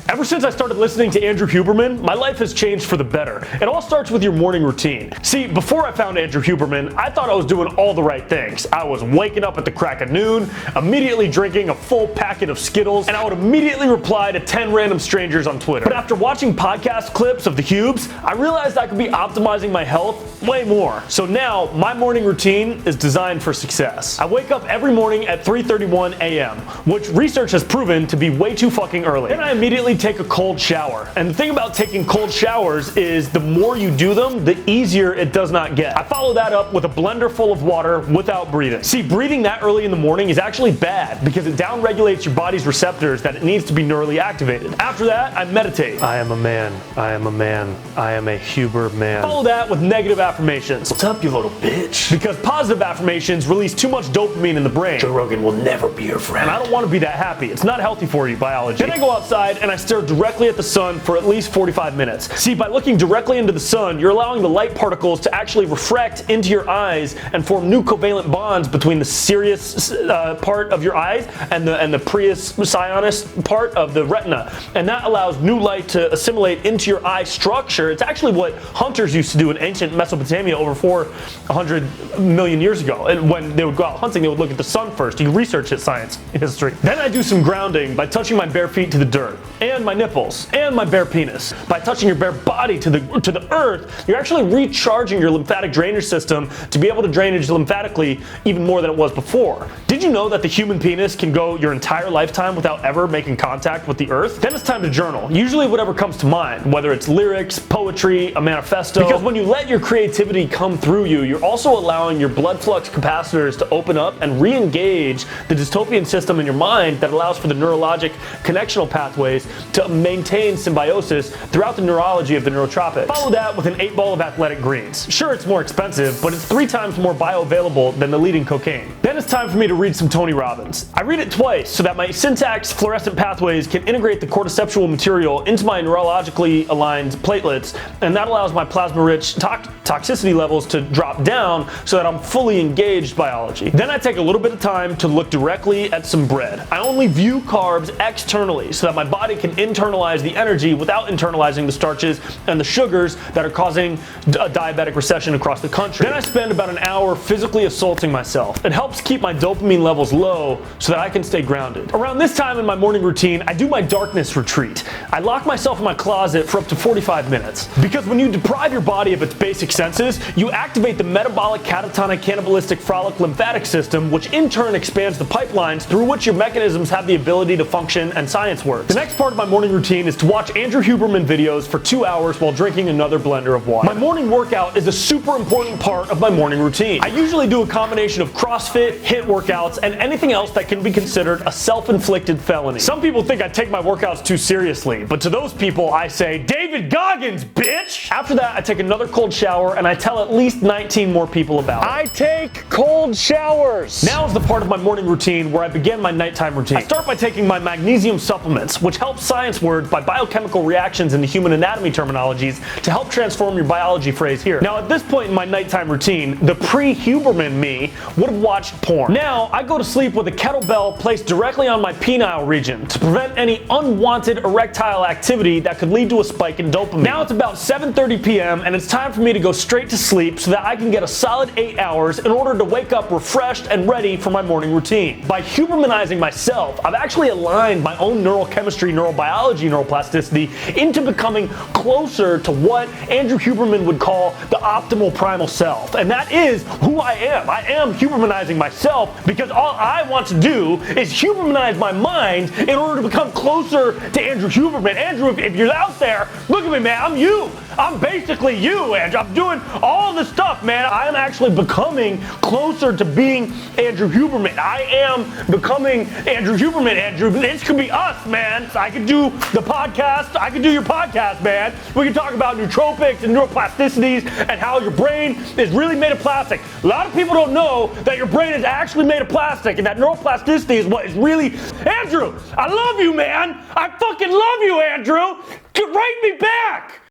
Ever since I started listening to Andrew Huberman, my life has changed for the better. It all starts with your morning routine. See, before I found Andrew Huberman, I thought I was doing all the right things. I was waking up at the crack of noon, immediately drinking a full packet of Skittles, and I would immediately reply to 10 random strangers on Twitter. But after watching podcast clips of the Hubes, I realized I could be optimizing my health way more. So now, my morning routine is designed for success. I wake up every morning at 3:31 a.m., which research has proven to be way too fucking early. Then I immediately take a cold shower. And the thing about taking cold showers is the more you do them, the easier it does not get. I follow that up with a blender full of water without breathing. See, breathing that early in the morning is actually bad because it downregulates your body's receptors that it needs to be neurally activated. After that, I meditate. I am a man. I am a man. I am a Huber man. Follow that with negative affirmations. What's up, you little bitch? Because positive affirmations release too much dopamine in the brain. Joe Rogan will never be your friend. And I don't want to be that happy. It's not healthy for you, biology. Then I go outside and I stare directly at the sun for at least 45 minutes. See, by looking directly into the sun, you're allowing the light particles to actually refract into your eyes and form new covalent bonds between the serous part of your eyes and the preus sionis part of the retina. And that allows new light to assimilate into your eye structure. It's actually what hunters used to do in ancient Mesopotamia over 400 million years ago. And when they would go out hunting, they would look at the sun first. You research it, science history. Then I do some grounding by touching my bare feet to the dirt, and my nipples, and my bare penis. By touching your bare body to the earth, you're actually recharging your lymphatic drainage system to be able to drainage lymphatically even more than it was before. Did you know that the human penis can go your entire lifetime without ever making contact with the earth? Then it's time to journal. Usually whatever comes to mind, whether it's lyrics, poetry, a manifesto. Because when you let your creativity come through you, you're also allowing your blood flux capacitors to open up and re-engage the dystopian system in your mind that allows for the neurologic connectional pathways to maintain symbiosis throughout the neurology of the neurotropics. Follow that with an 8-ball of athletic greens. Sure, it's more expensive, but it's 3 times more bioavailable than the leading cocaine. Then it's time for me to read some Tony Robbins. I read it twice so that my syntax fluorescent pathways can integrate the corticeptual material into my neurologically aligned platelets, and that allows my plasma-rich toxicity levels to drop down so that I'm fully engaged biology. Then I take a little bit of time to look directly at some bread. I only view carbs externally so that my body can internalize the energy without internalizing the starches and the sugars that are causing a diabetic recession across the country. Then I spend about an hour physically assaulting myself. It helps keep my dopamine levels low so that I can stay grounded. Around this time in my morning routine, I do my darkness retreat. I lock myself in my closet for up to 45 minutes. Because when you deprive your body of its basic senses, you activate the metabolic catatonic cannibalistic frolic lymphatic system, which in turn expands the pipelines through which your mechanisms have the ability to function and science works. The next part of my morning routine is to watch Andrew Huberman videos for 2 hours while drinking another blender of water. My morning workout is a super important part of my morning routine. I usually do a combination of CrossFit, HIIT workouts, and anything else that can be considered a self-inflicted felony. Some people think I take my workouts too seriously, but to those people I say, David Goggins, bitch! After that, I take another cold shower and I tell at least 19 more people about it. I take cold showers! Now is the part of my morning routine where I begin my nighttime routine. I start by taking my magnesium supplements, which help science words by biochemical reactions in the human anatomy terminologies to help transform your biology phrase here. Now at this point in my nighttime routine, the pre-Huberman me would have watched porn. Now I go to sleep with a kettlebell placed directly on my penile region to prevent any unwanted erectile activity that could lead to a spike in dopamine. Now it's about 7:30 p.m. and it's time for me to go straight to sleep so that I can get a solid 8 hours in order to wake up refreshed and ready for my morning routine. By Hubermanizing myself, I've actually aligned my own neurochemistry, neurobiology, neuroplasticity into becoming closer to what Andrew Huberman would call the optimal primal self. And that is who I am. I am Hubermanizing myself because all I want to do is Hubermanize my mind in order to become closer to Andrew Huberman. Andrew, if you're out there, look at me, man. I'm you. I'm basically you, Andrew. I'm doing all the stuff, man. I am actually becoming closer to being Andrew Huberman. I am becoming Andrew Huberman, Andrew. This could be us, man. I could do the podcast. I could do your podcast, man. We can talk about nootropics and neuroplasticities and how your brain is really made of plastic. A lot of people don't know that your brain is actually made of plastic and that neuroplasticity is what is really... Andrew, I love you, man. I fucking love you, Andrew. Write me back.